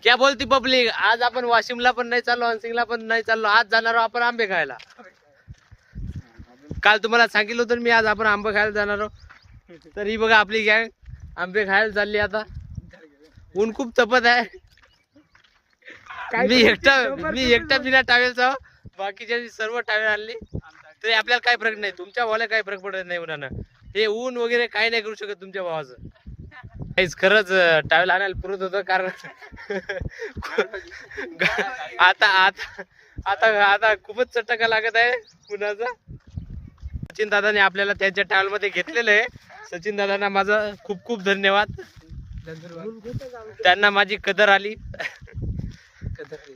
क्या बोलती पब्लिक? आज आपण वाशिमला पण नाही चाललो, हंसिंगला पण नाही चाललो, आज जाणार आहोत आपण आंबे खायला. काल तुम्हाला सांगितलं होतं मी आज आपण आंबे खायला जाणार आहोत. तर ही बघा आपली गँग आंबे खायला चालली. आता ऊन खूप तपत आहे. मी एकटा बिना टावेलचा, बाकीच्या सर्व टावेल आणली तरी आपल्याला काही फरक नाही. तुमच्या भावाला काही फरक पडत नाही उन्हानं. हे ऊन वगैरे काही नाही करू शकत तुमच्या भावाचं. काहीच खरंच टावेल आणायला पुरत होतं, कारण आता आता आता आता खूपच चटका लागत आहे उन्हाचा. सचिन दादाने आपल्याला त्यांच्या टावेल मध्ये घेतलेलं आहे. सचिन दादांना माझा खूप खूप धन्यवाद. त्यांना माझी कदर आली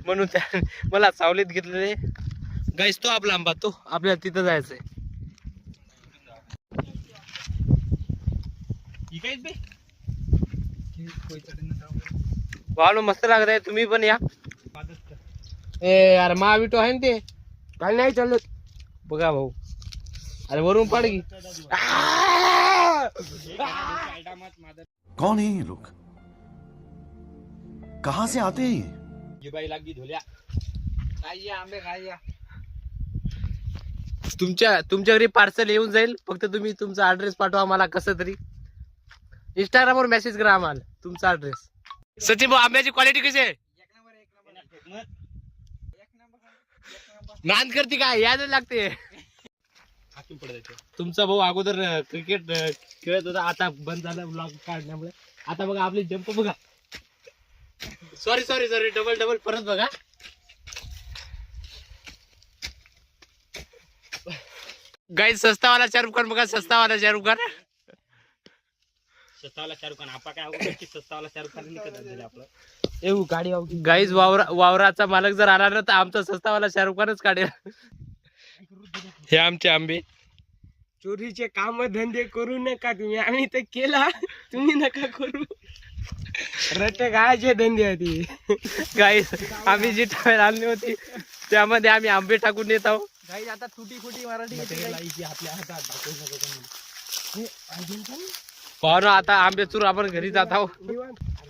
म्हणून मला सावलीत घेतलेले. गाईस तो आपला आंबा, तो आपल्याला तिथं जायचंय. वाळू मस्त लागत आहे. तुम्ही पण या. ए यार महाविटो आहे ना ते, काय नाही चालत बघा भाऊ. अरे वरून पाड की. कौन है ये लोग, कहां से आते हैं? तुमच्या घरी पार्सल येऊन जाईल. फक्त तुम्ही तुमचा ऍड्रेस पाठवा मला. कसं तरी इंस्टाग्रामवर मेसेज करा आम्हाला तुमचा ऍड्रेस. सचिन भाऊ आंब्याची क्वालिटी कशी आहे? नांद करते काय याद लागते. तुमचा भाऊ अगोदर क्रिकेट खेळत होता, आता बंद झाला ब्लॉग काढण्यामुळे. आता बघा आपली जंप बघा. सॉरी डबल परत बघा. गाइस सस्तावाला शाहरुख खान बघा. सस्तावाला शाहरुख खान. आपा काय सस्तावाला शाहरुख खान. गाईज वावराचा मालक जर आला ना तर आमचा सस्तावाला शाहरुख खानच काढेल. हे आमचे आंबे. चोरीचे काम धंदे करू नका तुम्ही. आम्ही तर केला, तुम्ही नका करू. रट्टे गायचे धंदे होती. गाईज आम्ही जी टावेल आणली होती त्यामध्ये आम्ही आंबे टाकून येत आहोत. गाईज आता तुटी मराठी आपल्या हातात. पाहू आता आंबे चूर आपण घरी जात आहोत.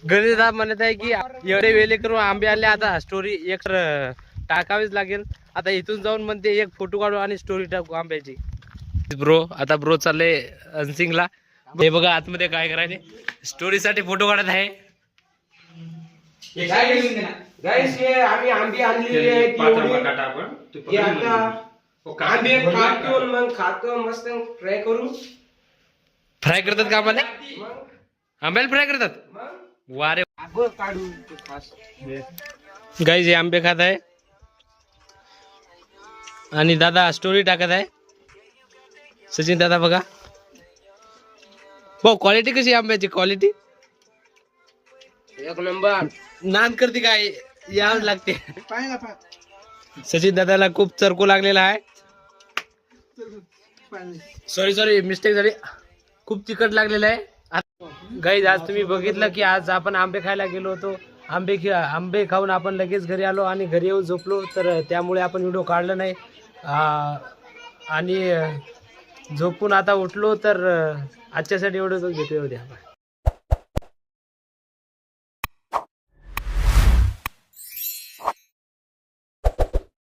घरी जात म्हणत आहे की एवढे वेळे करून आंबे आले, आता स्टोरी एक टाकावीच लागेल. आता इथून जाऊन म्हणते एक फोटो काढू आणि स्टोरी टाकू आंब्याची. ब्रो आता ब्रो चालले हंसिंगला. हे बघा आतमध्ये काय करायचे, स्टोरी साठी फोटो काढत आहे. गाईस हे आम्ही आंबे आणलेले आहेत. आंबे काढून मग खातो, मस्त फ्राय करू. फ्राय करतात का आम्हाला? आंब्याला फ्राय करतात. वारे काढू गाईज हे आंबे खात आहे आणि दादा स्टोरी टाकत आहे. सचिन दादा बघा भाऊ क्वालिटी कशी आंब्याची? क्वालिटी एक नंबर. नान करते काय यावं लागते. सचिन दादाला खूप चरकू लागलेला आहे. सॉरी मिस्टेक झाली. खूप तिखट लागलेलं आहे. गाईज आज तुम्ही बघितलं की आज आपण आंबे खायला गेलो होतो. आंबे खाऊन आपण लगेच घरी आलो आणि घरी येऊन झोपलो. तर त्यामुळे आपण व्हिडिओ काढला नाही आणि झोपून आता उठलो. तर आजच्यासाठी एवढं घेतो.